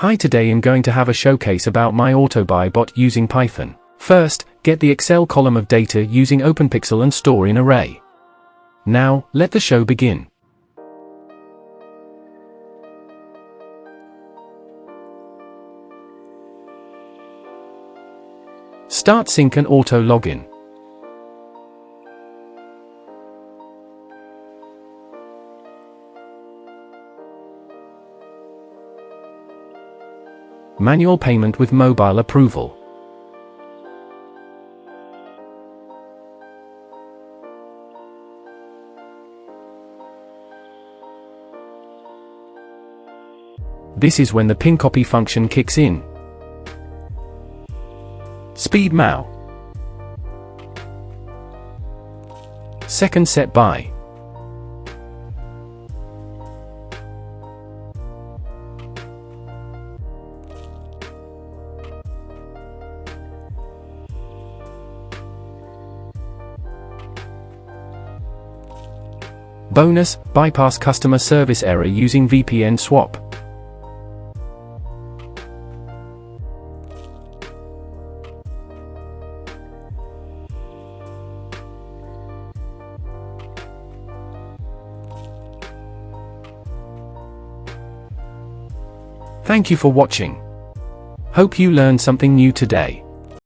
Hi, today I'm going to have a showcase about my Autobuy bot using Python. First, get the Excel column of data using openpyxl and store in array. Now, let the show begin. Start sync and auto login. Manual payment with mobile approval. This is when the pin copy function kicks in. Speed MAU. Second set by. Bonus, bypass customer service error using VPN swap. Thank you for watching. Hope you learned something new today.